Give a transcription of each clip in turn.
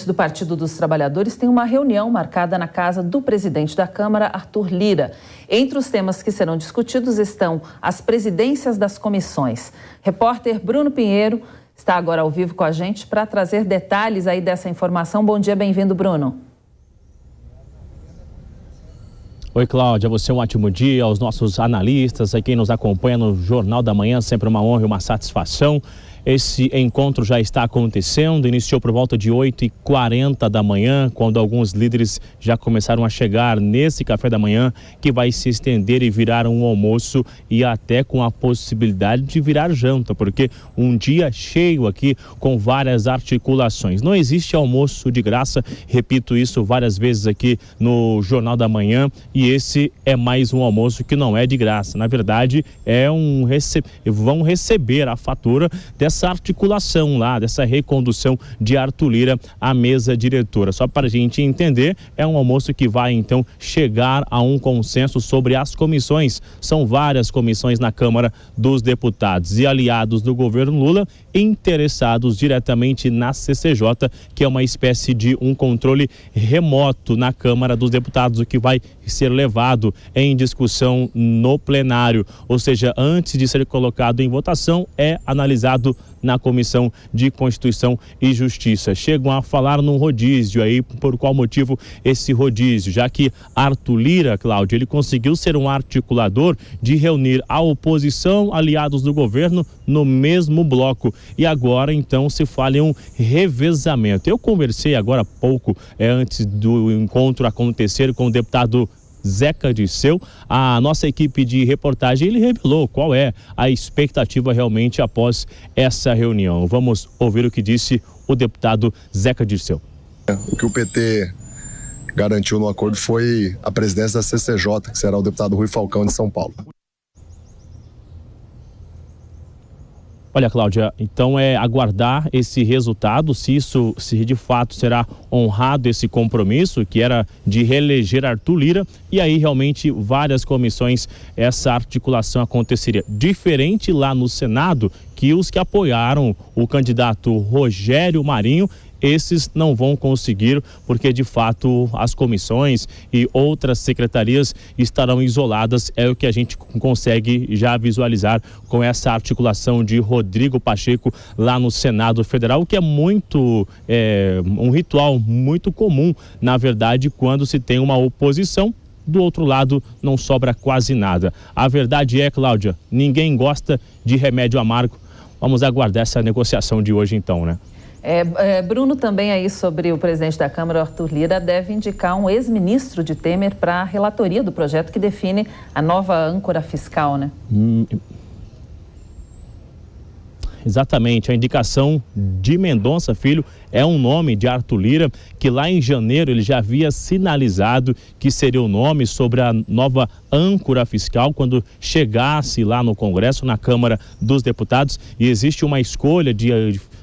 Do Partido dos Trabalhadores tem uma reunião marcada na casa do presidente da Câmara, Arthur Lira. Entre os temas que serão discutidos estão as presidências das comissões. Repórter Bruno Pinheiro está agora ao vivo com a gente para trazer detalhes aí dessa informação. Bom dia, bem-vindo, Bruno. Oi, Cláudia, você um ótimo dia, aos nossos analistas, a quem nos acompanha no Jornal da Manhã, sempre uma honra e uma satisfação. Esse encontro já está acontecendo, iniciou por volta de 8h40 da manhã, quando alguns líderes já começaram a chegar nesse café da manhã, que vai se estender e virar um almoço e até com a possibilidade de virar janta, porque um dia cheio aqui com várias articulações. Não existe almoço de graça, repito isso várias vezes aqui no Jornal da Manhã, e esse é mais um almoço que não é de graça. Na verdade, vão receber a fatura dessa articulação lá, dessa recondução de Arthur Lira à mesa diretora. Só para a gente entender, é um almoço que vai então chegar a um consenso sobre as comissões. São várias comissões na Câmara dos Deputados e aliados do governo Lula interessados diretamente na CCJ, que é uma espécie de um controle remoto na Câmara dos Deputados, o que vai ser levado em discussão no plenário. Ou seja, antes de ser colocado em votação, é analisado na Comissão de Constituição e Justiça. Chegam a falar num rodízio aí, por qual motivo esse rodízio? Já que Arthur Lira, Cláudio, ele conseguiu ser um articulador de reunir a oposição, aliados do governo, no mesmo bloco. E agora, então, se fala em um revezamento. Eu conversei agora há pouco, antes do encontro acontecer, com o deputado Zeca Dirceu. A nossa equipe de reportagem, ele revelou qual é a expectativa realmente após essa reunião. Vamos ouvir o que disse o deputado Zeca Dirceu. O que o PT garantiu no acordo foi a presidência da CCJ, que será o deputado Rui Falcão de São Paulo. Olha, Cláudia, então é aguardar esse resultado, se de fato será honrado esse compromisso, que era de reeleger Arthur Lira, e aí realmente várias comissões, essa articulação aconteceria. Diferente lá no Senado, que os que apoiaram o candidato Rogério Marinho, esses não vão conseguir, porque de fato as comissões e outras secretarias estarão isoladas, é o que a gente consegue já visualizar com essa articulação de Rodrigo Pacheco lá no Senado Federal, que é um ritual muito comum, na verdade, quando se tem uma oposição. Do outro lado, não sobra quase nada. A verdade é, Cláudia, ninguém gosta de remédio amargo. Vamos aguardar essa negociação de hoje então, né? Bruno, também aí sobre o presidente da Câmara, Arthur Lira, deve indicar um ex-ministro de Temer para a relatoria do projeto que define a nova âncora fiscal, né? Exatamente, a indicação de Mendonça Filho é um nome de Arthur Lira, que lá em janeiro ele já havia sinalizado que seria o nome sobre a nova âncora fiscal quando chegasse lá no Congresso, na Câmara dos Deputados, e existe uma escolha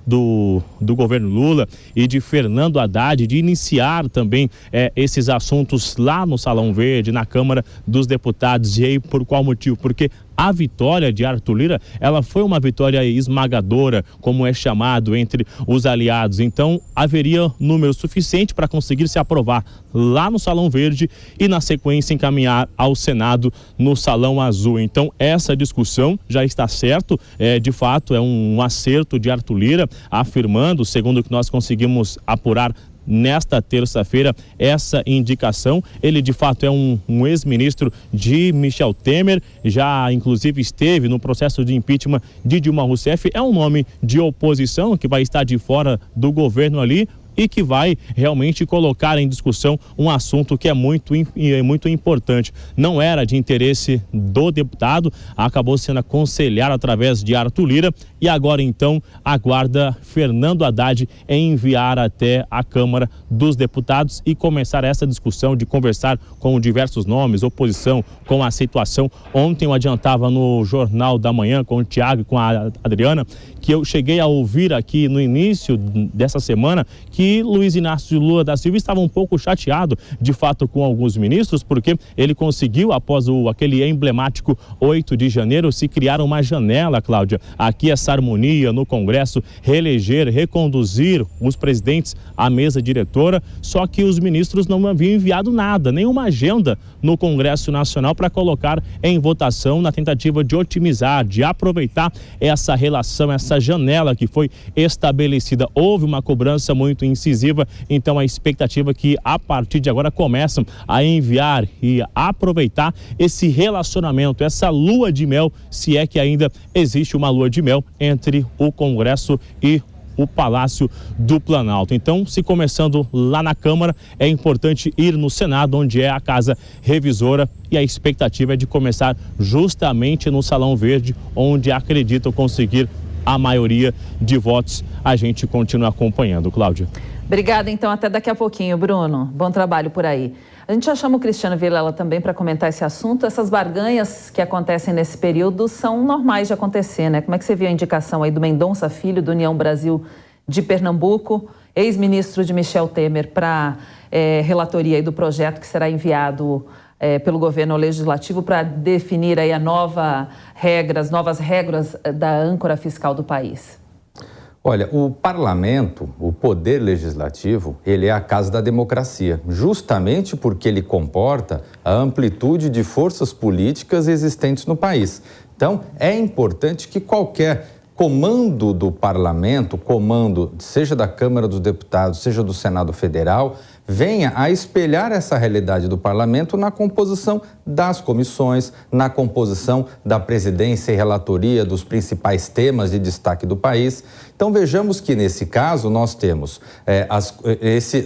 do governo Lula e de Fernando Haddad de iniciar também esses assuntos lá no Salão Verde, na Câmara dos Deputados. E aí por qual motivo? Porque a vitória de Arthur Lira, ela foi uma vitória esmagadora, como é chamado entre os aliados. Então, haveria número suficiente para conseguir se aprovar lá no Salão Verde e, na sequência, encaminhar ao Senado no Salão Azul. Então, essa discussão já está certo. De fato, é um acerto de Arthur Lira, afirmando, segundo o que nós conseguimos apurar nesta terça-feira, essa indicação. Ele de fato é um ex-ministro de Michel Temer, já inclusive esteve no processo de impeachment de Dilma Rousseff, é um nome de oposição que vai estar de fora do governo ali e que vai realmente colocar em discussão um assunto que é muito importante. Não era de interesse do deputado, acabou sendo aconselhado através de Arthur Lira e agora então aguarda Fernando Haddad em enviar até a Câmara dos Deputados e começar essa discussão de conversar com diversos nomes, oposição, com a situação. Ontem eu adiantava no Jornal da Manhã com o Tiago e com a Adriana que eu cheguei a ouvir aqui no início dessa semana que que Luiz Inácio Lula da Silva estava um pouco chateado, de fato, com alguns ministros, porque ele conseguiu, após aquele emblemático 8 de janeiro, se criar uma janela, Cláudia, aqui essa harmonia no Congresso, reeleger, reconduzir os presidentes à mesa diretora, só que os ministros não haviam enviado nada, nenhuma agenda no Congresso Nacional para colocar em votação na tentativa de otimizar, de aproveitar essa relação, essa janela que foi estabelecida. Houve uma cobrança muito incisiva, então a expectativa é que a partir de agora começam a enviar e aproveitar esse relacionamento, essa lua de mel, se é que ainda existe uma lua de mel entre o Congresso e o Palácio do Planalto. Então, se começando lá na Câmara, é importante ir no Senado, onde é a casa revisora, e a expectativa é de começar justamente no Salão Verde, onde acreditam conseguir a maioria de votos. A gente continua acompanhando, Cláudia. Obrigada, então, até daqui a pouquinho, Bruno. Bom trabalho por aí. A gente já chama o Cristiano Vilela também para comentar esse assunto. Essas barganhas que acontecem nesse período são normais de acontecer, né? Como é que você viu a indicação aí do Mendonça Filho, do União Brasil de Pernambuco, ex-ministro de Michel Temer, para relatoria aí do projeto que será enviado pelo governo legislativo para definir aí as novas regras da âncora fiscal do país? Olha, o parlamento, o poder legislativo, ele é a casa da democracia, justamente porque ele comporta a amplitude de forças políticas existentes no país. Então, é importante que qualquer comando do parlamento, comando seja da Câmara dos Deputados, seja do Senado Federal, venha a espelhar essa realidade do parlamento na composição das comissões, na composição da presidência e relatoria dos principais temas de destaque do país. Então vejamos que nesse caso nós temos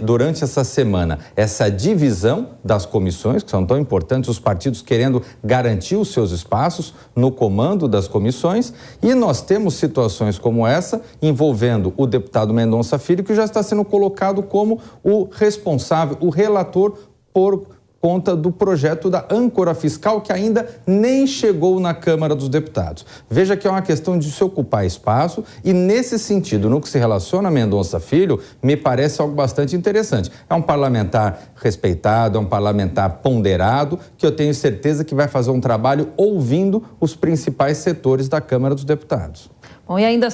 durante essa semana essa divisão das comissões, que são tão importantes, os partidos querendo garantir os seus espaços no comando das comissões, e nós temos situações como essa envolvendo o deputado Mendonça Filho, que já está sendo colocado como o responsável, o relator por conta do projeto da âncora fiscal, que ainda nem chegou na Câmara dos Deputados. Veja que é uma questão de se ocupar espaço, e nesse sentido, no que se relaciona a Mendonça Filho, me parece algo bastante interessante. É um parlamentar respeitado, é um parlamentar ponderado, que eu tenho certeza que vai fazer um trabalho ouvindo os principais setores da Câmara dos Deputados. Bom, e ainda